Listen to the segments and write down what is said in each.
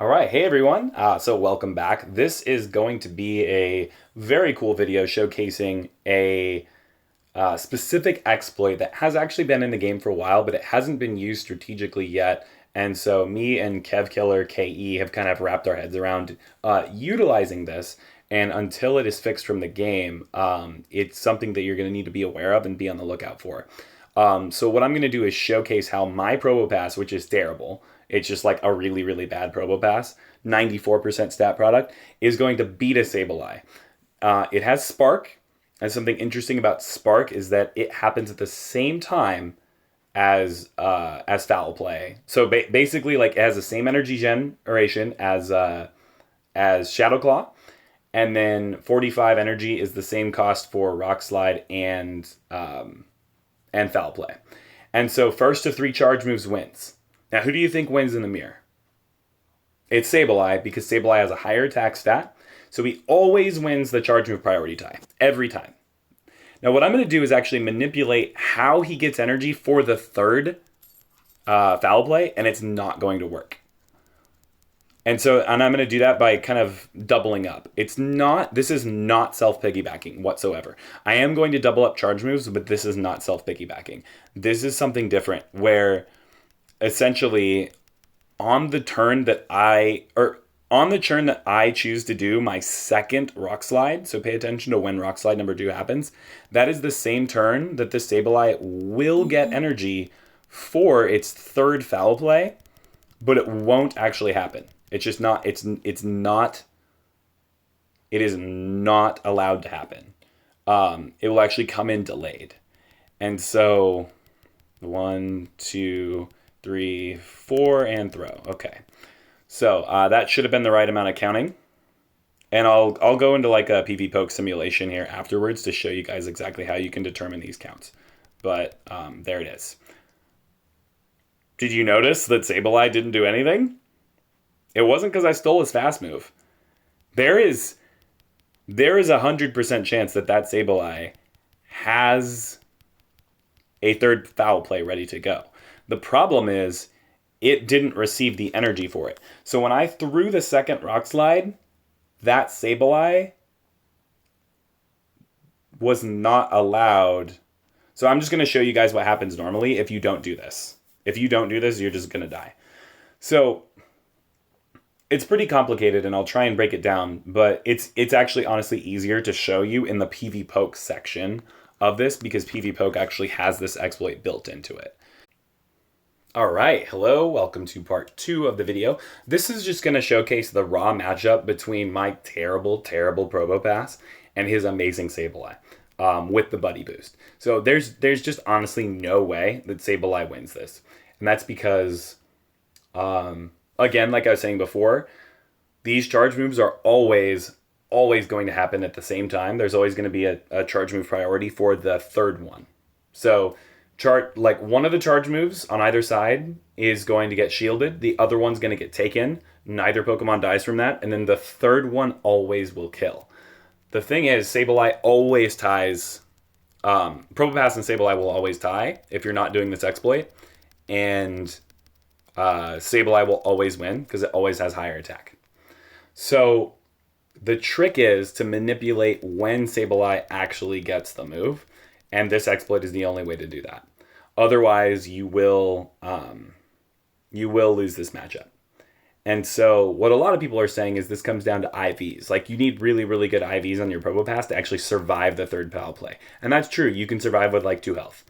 All right, hey everyone. So welcome back. This is going to be a very cool video showcasing a specific exploit that has actually been in the game for a while, but it hasn't been used strategically yet. And so me and Kevkillerke have kind of wrapped our heads around utilizing this. And until it is fixed from the game, it's something that you're going to need to be aware of and be on the lookout for. So what I'm going to do is showcase how my Probopass, which is terrible, it's just like a really, really bad Probopass, 94% stat product, is going to beat a Sableye. It has Spark, and something interesting about Spark is that it happens at the same time as Foul Play. So basically, like, it has the same energy generation as Shadow Claw, and then 45 energy is the same cost for Rock Slide and Foul Play. And so first to 3 charge moves wins. Now, who do you think wins in the mirror? It's Sableye, because Sableye has a higher attack stat, so he always wins the charge move priority tie, every time. Now, what I'm going to do is actually manipulate how he gets energy for the third Foul Play, and it's not going to work. And I'm going to do that by kind of doubling up. This is not self-piggybacking whatsoever. I am going to double up charge moves, but this is not self-piggybacking. This is something different, where essentially on the turn that I choose to do my second Rock Slide, so pay attention to when Rock Slide number 2 happens, that is the same turn that the Sableye will get energy for its third Foul Play, but it won't actually happen. It's just not, it is not allowed to happen. It will actually come in delayed. And so 1, 2, 3, 4, and throw. Okay. So that should have been the right amount of counting. And I'll go into like a pvpoke simulation here afterwards to show you guys exactly how you can determine these counts. But there it is. Did you notice that Sableye didn't do anything? It wasn't because I stole his fast move. There is 100% chance that Sableye has a third Foul Play ready to go. The problem is it didn't receive the energy for it. So when I threw the second Rock Slide, that Sableye was not allowed. So I'm just going to show you guys what happens normally if you don't do this. If you don't do this, you're just going to die. So it's pretty complicated, and I'll try and break it down, but it's actually honestly easier to show you in the pvpoke section of this, because pvpoke actually has this exploit built into it. All right, hello, welcome to part 2 of the video. This is just going to showcase the raw matchup between my terrible Probopass and his amazing Sableye with the buddy boost. So there's just honestly no way that Sableye wins this. And that's because, again, like I was saying before, these charge moves are always going to happen at the same time. There's always going to be a charge move priority for the third one. So one of the charge moves on either side is going to get shielded. The other one's going to get taken. Neither Pokemon dies from that. And then the third one always will kill. The thing is, Sableye always ties. Probopass and Sableye will always tie if you're not doing this exploit. And Sableye will always win because it always has higher attack. So the trick is to manipulate when Sableye actually gets the move. And this exploit is the only way to do that. Otherwise, you will lose this matchup. And so what a lot of people are saying is this comes down to IVs. Like, you need really, really good IVs on your Probopass to actually survive the third Foul Play. And that's true. You can survive with like 2 health.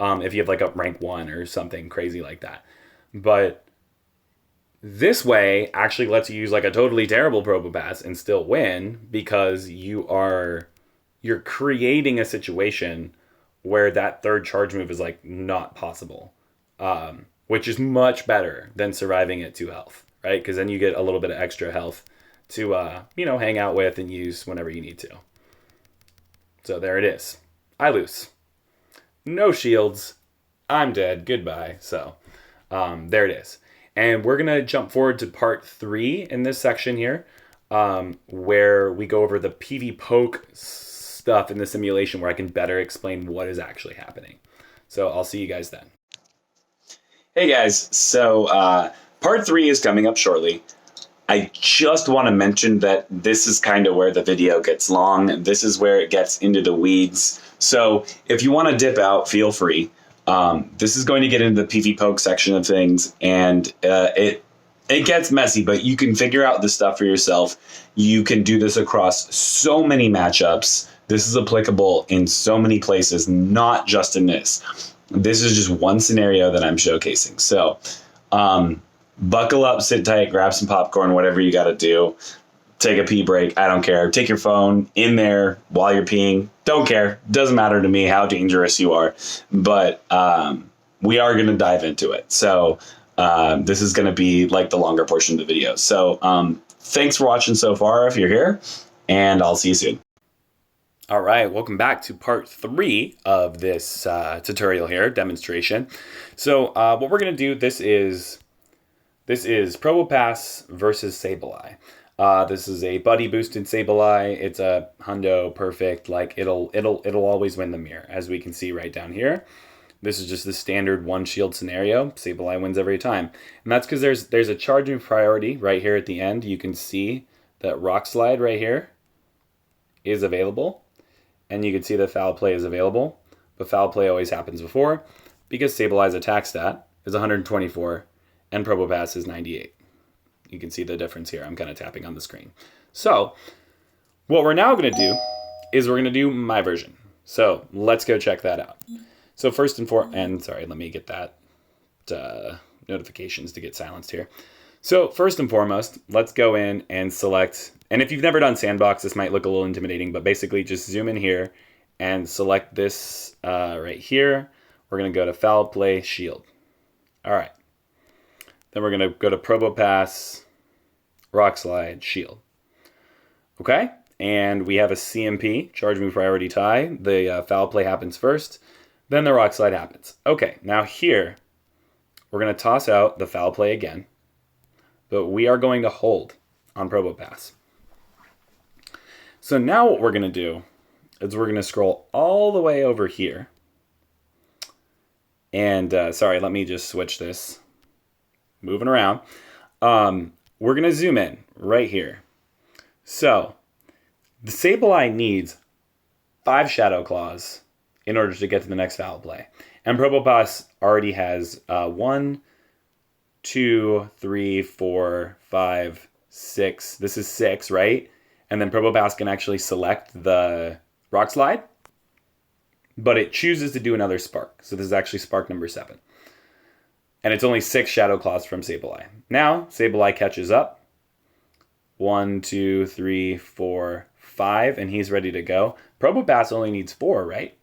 If you have like a rank 1 or something crazy like that. But this way actually lets you use like a totally terrible Probopass and still win, because you're creating a situation where that third charge move is like not possible, which is much better than surviving at 2 health, right? Because then you get a little bit of extra health to hang out with and use whenever you need to. So there it is. I lose. No shields. I'm dead. Goodbye. So there it is. And we're gonna jump forward to part 3 in this section here, where we go over the pvpoke stuff in the simulation, where I can better explain what is actually happening. So I'll see you guys then. Hey guys, so part 3 is coming up shortly. I just want to mention that this is kind of where the video gets long. This is where it gets into the weeds. So if you want to dip out, feel free. This is going to get into the pvpoke section of things, and it gets messy, but you can figure out this stuff for yourself. You can do this across so many matchups. This is applicable in so many places, not just in this. This is just one scenario that I'm showcasing. So buckle up, sit tight, grab some popcorn, whatever you got to do. Take a pee break. I don't care. Take your phone in there while you're peeing. Don't care. Doesn't matter to me how dangerous you are. But we are going to dive into it. So this is going to be like the longer portion of the video. So thanks for watching so far if you're here, and I'll see you soon. All right, welcome back to part 3 of this tutorial here, demonstration. So what we're going to do, this is Probopass versus Sableye. This is a buddy boosted Sableye. It's a hundo perfect, like it'll always win the mirror, as we can see right down here. This is just the standard one shield scenario. Sableye wins every time. And that's because there's a charging priority right here at the end. You can see that Rock Slide right here is available. And you can see that Foul Play is available. But Foul Play always happens before, because Sableye's attack stat is 124 and Probopass is 98. You can see the difference here. I'm kind of tapping on the screen. So what we're now going to do is we're going to do my version. So let's go check that out. So first and foremost, sorry, let me get that notifications to get silenced here. So first and foremost, let's go in and select, and if you've never done Sandbox, this might look a little intimidating, but basically just zoom in here and select this right here. We're going to go to Foul Play Shield. All right. Then we're going to go to Probopass, Rock Slide, Shield. Okay. And we have a CMP, Charge Move Priority Tie. The Foul Play happens first. Then the Rock Slide happens. Okay. Now here, we're going to toss out the Foul Play again. But we are going to hold on Probopass. So now what we're going to do is we're going to scroll all the way over here. And sorry, let me just switch this. Moving around. We're going to zoom in right here. So the Sableye needs 5 Shadow Claws in order to get to the next Foul Play. And Probopass already has 1, 2, 3, 4, 5, 6. This is 6, right? And then Probopass can actually select the Rock Slide, but it chooses to do another Spark. So this is actually Spark number 7. And it's only 6 Shadow Claws from Sableye. Now, Sableye catches up. 1, 2, 3, 4, 5, and he's ready to go. Probopass only needs 4, right?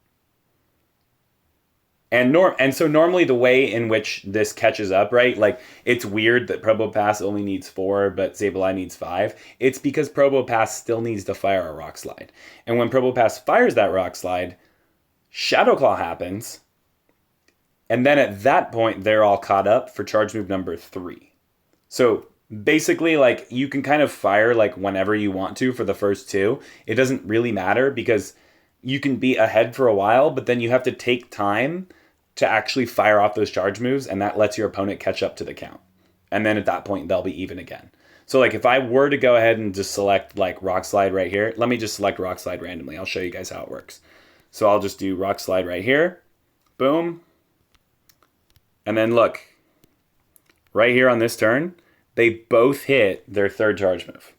And so normally the way in which this catches up, right? Like, it's weird that Probopass only needs 4, but Sableye needs 5. It's because Probopass still needs to fire a Rock Slide. And when Probopass fires that Rock Slide, Shadow Claw happens. And then at that point, they're all caught up for charge move number 3. So basically, like, you can kind of fire like whenever you want to for the first 2. It doesn't really matter because you can be ahead for a while, but then you have to take time to actually fire off those charge moves, and that lets your opponent catch up to the count. And then at that point, they'll be even again. So like if I were to go ahead and just select like Rock Slide right here, let me just select Rock Slide randomly. I'll show you guys how it works. So I'll just do Rock Slide right here. Boom. And then look, right here on this turn, they both hit their 3rd charge move.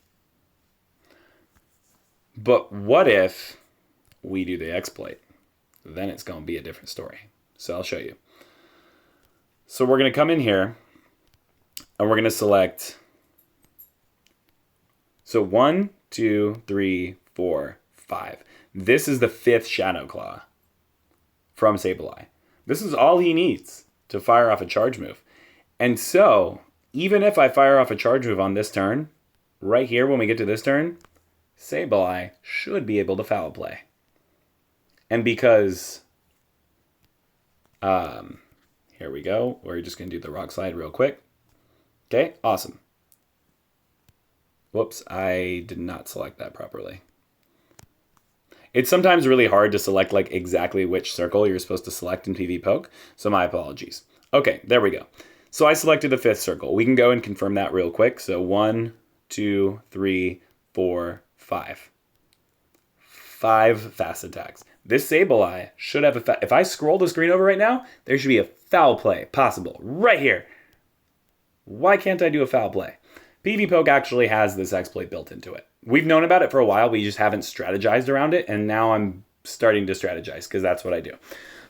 But what if we do the exploit? Then it's going to be a different story. So I'll show you. So we're going to come in here and we're going to select. So 1, 2, 3, 4, 5. This is the 5th Shadow Claw from Sableye. This is all he needs to fire off a charge move. And so even if I fire off a charge move on this turn, right here when we get to this turn, Sableye should be able to Foul Play. And because here we go. We're just going to do the Rock Slide real quick. Okay, awesome. Whoops, I did not select that properly. It's sometimes really hard to select like exactly which circle you're supposed to select in pvpoke, so my apologies. Okay, there we go. So I selected the 5th circle. We can go and confirm that real quick. So 1, 2, 3, 4, 5. 5 fast attacks. This Sableye should have if I scroll the screen over right now, there should be a foul play possible right here. Why can't I do a foul play? pvpoke actually has this exploit built into it. We've known about it for a while, we just haven't strategized around it, and now I'm starting to strategize because that's what I do.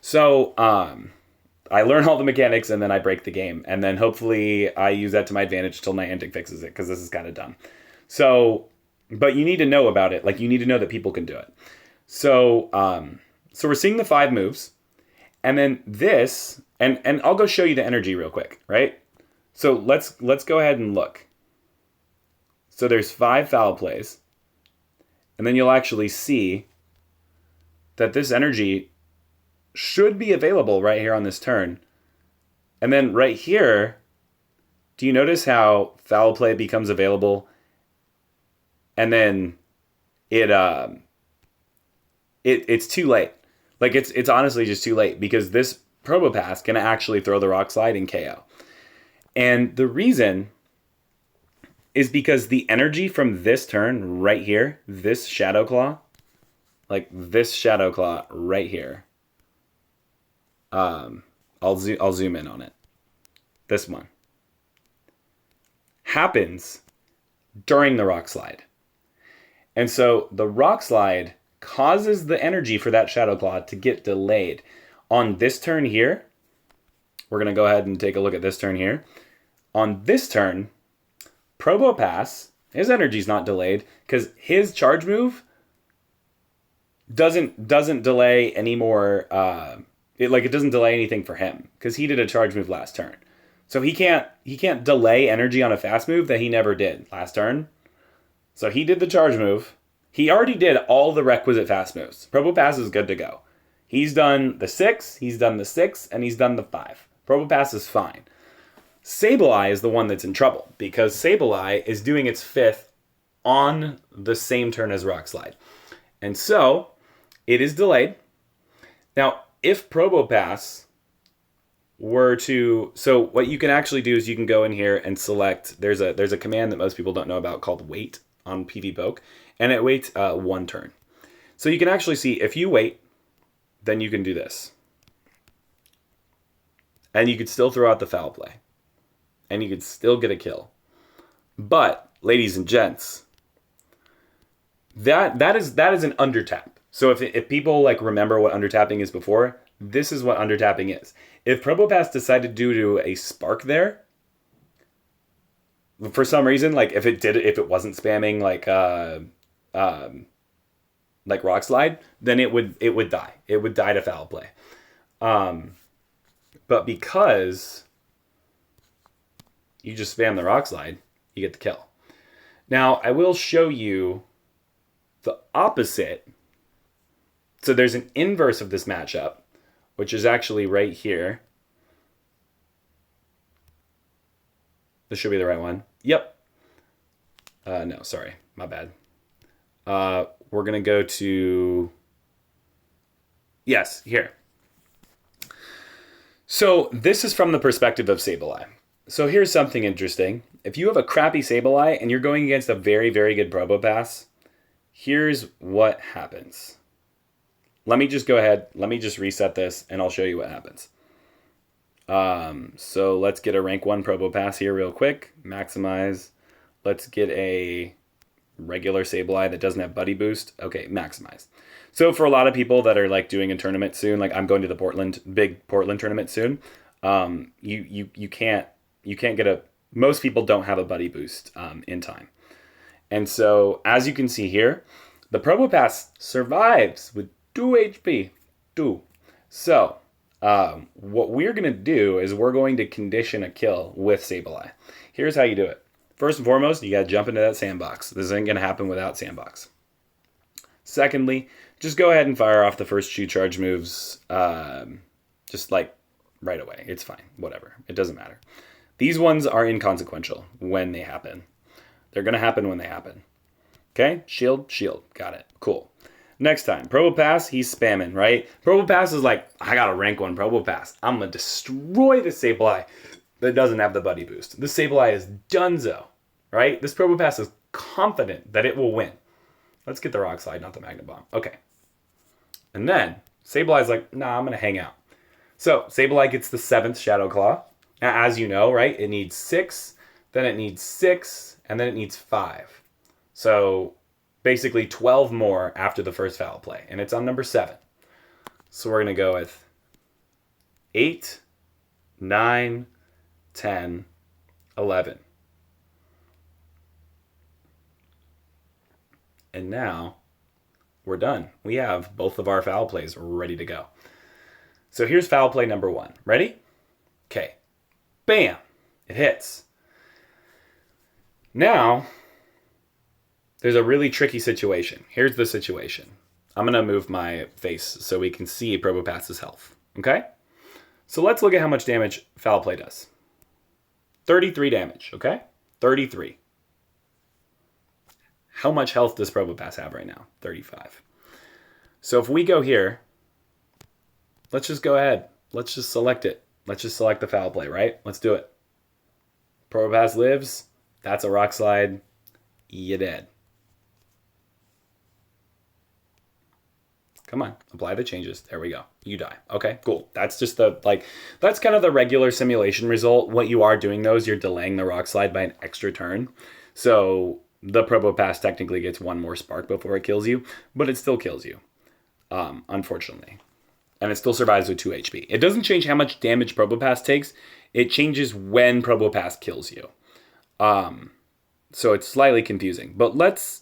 So I learn all the mechanics and then I break the game, and then hopefully I use that to my advantage till Niantic fixes it, because this is kind of dumb. So, but you need to know about it. Like, you need to know that people can do it. So, so we're seeing the 5 moves, and then this, and I'll go show you the energy real quick, right? So let's go ahead and look. So there's 5 foul plays, and then you'll actually see that this energy should be available right here on this turn. And then right here, do you notice how foul play becomes available? And then it's too late. Like, it's honestly just too late, because this Probopass can actually throw the Rock Slide and KO. And the reason is because the energy from this turn right here, this Shadow Claw, like this Shadow Claw right here, I'll zoom in on it. This one happens during the Rock Slide. And so the Rock Slide causes the energy for that Shadow Claw to get delayed. On this turn here, we're going to go ahead and take a look at this turn here. On this turn, Probopass, his energy's not delayed because his charge move doesn't delay any more. It doesn't delay anything for him because he did a charge move last turn. So he can't delay energy on a fast move that he never did last turn. So he did the charge move. He already did all the requisite fast moves. Probopass is good to go. He's done the 6, he's done the 6, and he's done the 5. Probopass is fine. Sableye is the one that's in trouble because Sableye is doing its 5th on the same turn as Rock Slide. And so it is delayed. Now, if Probopass were to, so what you can actually do is you can go in here and select, there's a command that most people don't know about called wait on pvpoke, and it waits 1 turn. So you can actually see if you wait, then you can do this. And you could still throw out the foul play. And you could still get a kill. But, ladies and gents, that is an undertap. So if people like remember what undertapping is before, this is what undertapping is. If Probopass decided to do a spark there, for some reason, like if it wasn't spamming like Rock Slide, then it would die. It would die to foul play. But because you just spam the Rock Slide, you get the kill. Now, I will show you the opposite. So there's an inverse of this matchup, which is actually right here. This should be the right one. Yep. No, sorry. My bad. We're going to go to... Yes, here. So this is from the perspective of Sableye. So here's something interesting. If you have a crappy Sableye and you're going against a very, very good Probopass, here's what happens. Let me just go ahead. Let me just reset this and I'll show you what happens. So let's get a rank 1 Probopass here real quick. Maximize. Let's get a regular Sableye that doesn't have buddy boost. Okay, maximize. So for a lot of people that are like doing a tournament soon, like I'm going to the big Portland tournament soon, you can't get most people don't have a buddy boost in time. And so as you can see here, the Probopass survives with 2 HP. 2. So what we're going to do is we're going to condition a kill with Sableye. Here's how you do it. First and foremost, you got to jump into that sandbox. This ain't going to happen without sandbox. Secondly, just go ahead and fire off the first 2 charge moves just like right away. It's fine. Whatever. It doesn't matter. These ones are inconsequential when they happen. They're going to happen when they happen. Okay? Shield, shield. Got it. Cool. Next time, Probopass, he's spamming, right? Probopass is like, I got a rank 1 Probopass. I'm going to destroy the Sableye that doesn't have the buddy boost. The Sableye is donezo. right? This Probopass is confident that it will win. Let's get the Rock Slide, not the Magnet Bomb. Okay. And then Sableye's like, nah, I'm going to hang out. So Sableye gets the 7th Shadow Claw. Now, as you know, right, it needs 6, then it needs 6, and then it needs 5. So basically 12 more after the first foul play. And it's on number 7. So we're going to go with 8, 9, 10, 11. And now we're done. We have both of our foul plays ready to go. So here's foul play number 1. Ready? Okay. Bam! It hits. Now, there's a really tricky situation. Here's the situation. I'm going to move my face so we can see Probopass's health. Okay? So let's look at how much damage foul play does. 33 damage, okay? 33. How much health does Probopass have right now? 35. So if we go here, let's just go ahead. Let's just select it. Let's just select the foul play, right? Let's do it. Probopass lives. That's a Rock Slide. You dead. Come on, apply the changes. There we go. You die. Okay, cool. That's just that's kind of the regular simulation result. What you are doing though is you're delaying the Rock Slide by an extra turn. So the Probopass technically gets 1 more spark before it kills you, but it still kills you, unfortunately. And it still survives with 2 HP. It doesn't change how much damage Probopass takes. It changes when Probopass kills you. So it's slightly confusing. But let's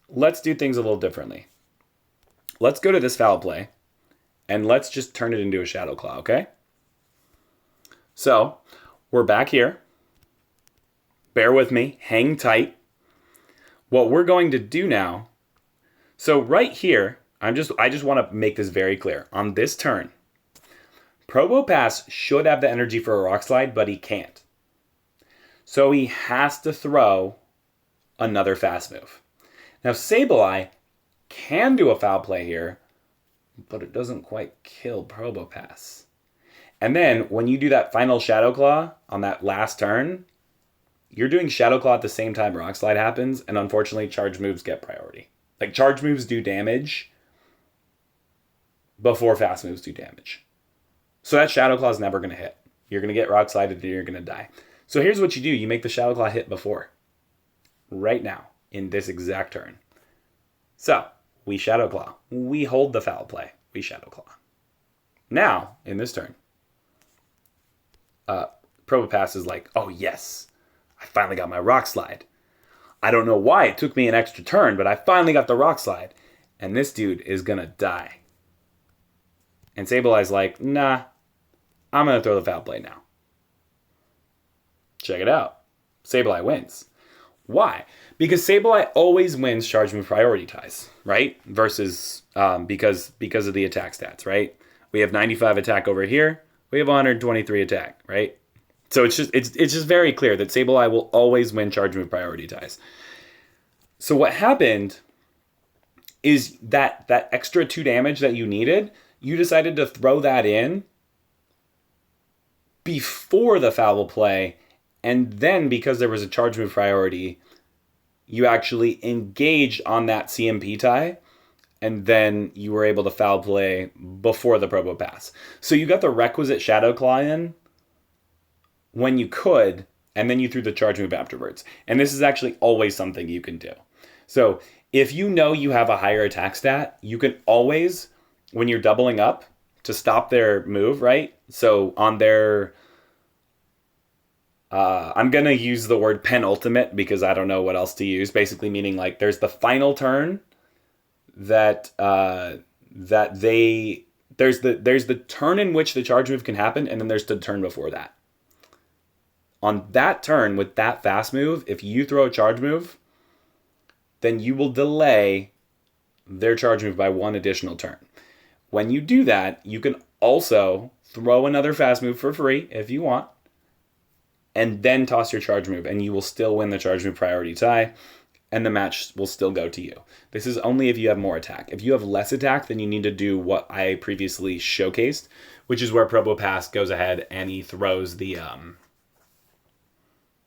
do things a little differently. Let's go to this foul play, and let's just turn it into a Shadow Claw, okay? So, we're back here. Bear with me. Hang tight. What we're going to do now, so right here, I just want to make this very clear. On this turn, Probopass should have the energy for a Rock Slide, but he can't. So he has to throw another fast move. Now, Sableye can do a foul play here, but it doesn't quite kill Probopass. And then when you do that final Shadow Claw on that last turn, you're doing Shadow Claw at the same time Rock Slide happens, and unfortunately charge moves get priority. Like charge moves do damage before fast moves do damage. So that Shadow Claw is never going to hit. You're going to get Rock Slided and you're going to die. So here's what you do. You make the Shadow Claw hit before. Right now, in this exact turn. So, we Shadow Claw. We hold the foul play. We Shadow Claw. Now, in this turn, Probopass is like, oh yes, I finally got my Rock Slide. I don't know why it took me an extra turn, but I finally got the Rock Slide. And this dude is going to die. And Sableye's like, nah, I'm going to throw the foul play now. Check it out. Sableye wins. Why? Because Sableye always wins charge move priority ties, right? Versus because of the attack stats, right? We have 95 attack over here. We have 123 attack, right? So it's just very clear that Sableye will always win charge move priority ties. So what happened is that extra 2 damage that you needed, you decided to throw that in before the foul play, and then because there was a charge move priority, you actually engaged on that CMP tie, and then you were able to foul play before the Probopass. So you got the requisite Shadow Claw in when you could, and then you threw the charge move afterwards. And this is actually always something you can do. So if you know you have a higher attack stat, you can always, when you're doubling up to stop their move, right? So on their... I'm going to use the word penultimate because I don't know what else to use. Basically meaning like there's the final turn there's the turn in which the charge move can happen, and then there's the turn before that. On that turn with that fast move, if you throw a charge move, then you will delay their charge move by 1 additional turn. When you do that, you can also throw another fast move for free if you want, and then toss your charge move, and you will still win the charge move priority tie, and the match will still go to you. This is only if you have more attack. If you have less attack, then you need to do what I previously showcased, which is where Probopass goes ahead and he throws the...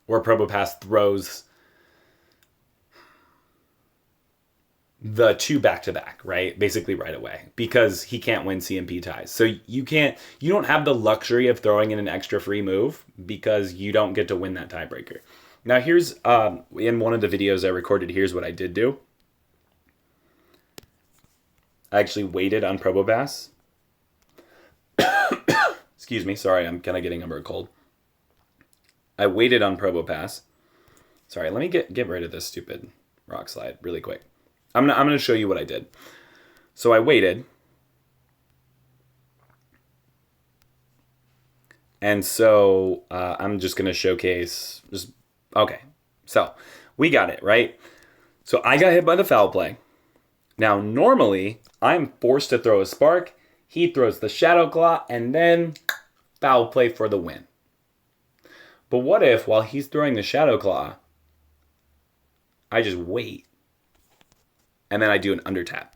where Probopass throws the 2 back-to-back, right? Basically right away, because he can't win CMP ties. So you don't have the luxury of throwing in an extra free move because you don't get to win that tiebreaker. Now here's, in one of the videos I recorded, here's what I did do. I actually waited on Probopass. Excuse me, sorry, I'm kind of getting over a cold. I waited on Probopass. Sorry, let me get rid of this stupid rock slide really quick. I'm gonna show you what I did. So I waited. And so I'm just gonna showcase, okay. So we got it, right? So I got hit by the foul play. Now, normally I'm forced to throw a spark. He throws the Shadow Claw and then foul play for the win. But what if while he's throwing the Shadow Claw, I just wait and then I do an undertap,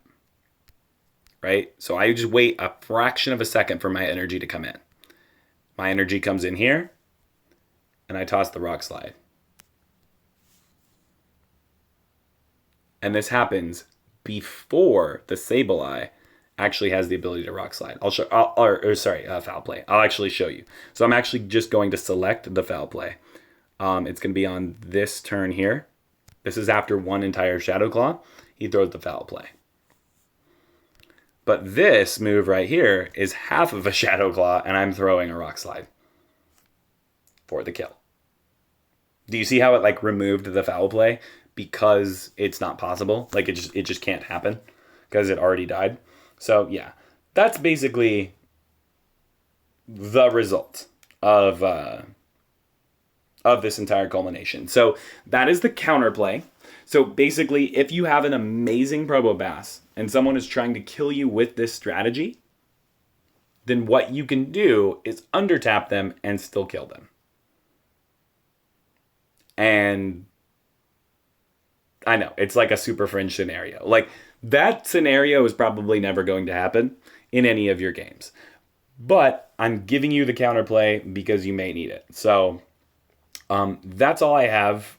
right? So I just wait a fraction of a second for my energy to come in. My energy comes in here and I toss the rock slide. And this happens before the Sableye actually has the ability to rock slide. Foul play. I'll actually show you. So I'm actually just going to select the foul play. It's going to be on this turn here. This is after one entire Shadow Claw. He throws the foul play. But this move right here is half of a Shadow Claw, and I'm throwing a rock slide for the kill. Do you see how it like removed the foul play because it's not possible? Like it just can't happen because it already died. So yeah, that's basically the result of this entire culmination. So that is the counterplay. So basically, if you have an amazing Probopass and someone is trying to kill you with this strategy, then what you can do is undertap them and still kill them. And I know, it's like a super fringe scenario. Like, that scenario is probably never going to happen in any of your games. But I'm giving you the counterplay because you may need it. So that's all I have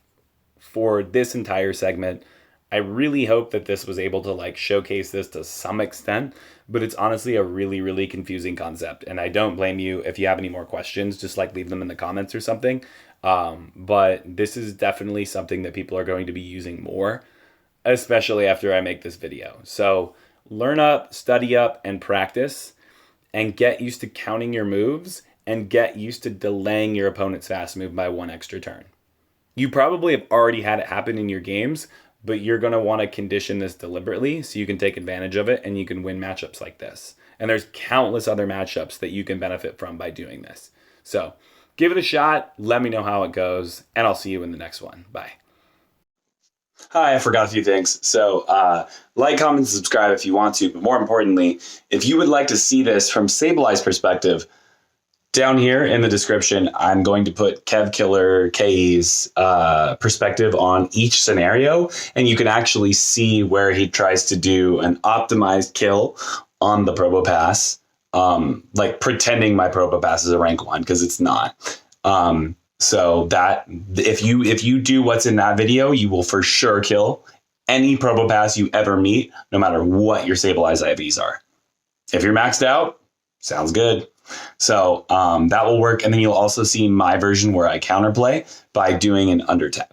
for this entire segment. I really hope that this was able to like showcase this to some extent, but it's honestly a really, really confusing concept. And I don't blame you if you have any more questions, just like leave them in the comments or something. But this is definitely something that people are going to be using more, especially after I make this video. So learn up, study up, and practice, and get used to counting your moves and get used to delaying your opponent's fast move by one extra turn. You probably have already had it happen in your games, but you're going to want to condition this deliberately so you can take advantage of it and you can win matchups like this. And there's countless other matchups that you can benefit from by doing this. So give it a shot, let me know how it goes, and I'll see you in the next one. Bye. Hi, I forgot a few things. So like, comment, and subscribe if you want to, but more importantly, if you would like to see this from Sableye's perspective, down here in the description, I'm going to put Kevkillerke's perspective on each scenario, and you can actually see where he tries to do an optimized kill on the Probopass, like pretending my Probopass is a rank 1 because it's not. So that if you do what's in that video, you will for sure kill any Probopass you ever meet, no matter what your Sableye's IVs are. If you're maxed out, sounds good. So that will work. And then you'll also see my version where I counterplay by doing an undertap.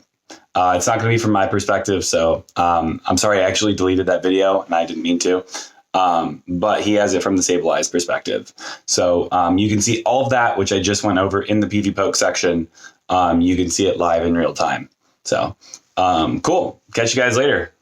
It's not going to be from my perspective. So I'm sorry, I actually deleted that video and I didn't mean to. But he has it from the Sableye's perspective. So you can see all of that, which I just went over in the pvpoke section. You can see it live in real time. So cool. Catch you guys later.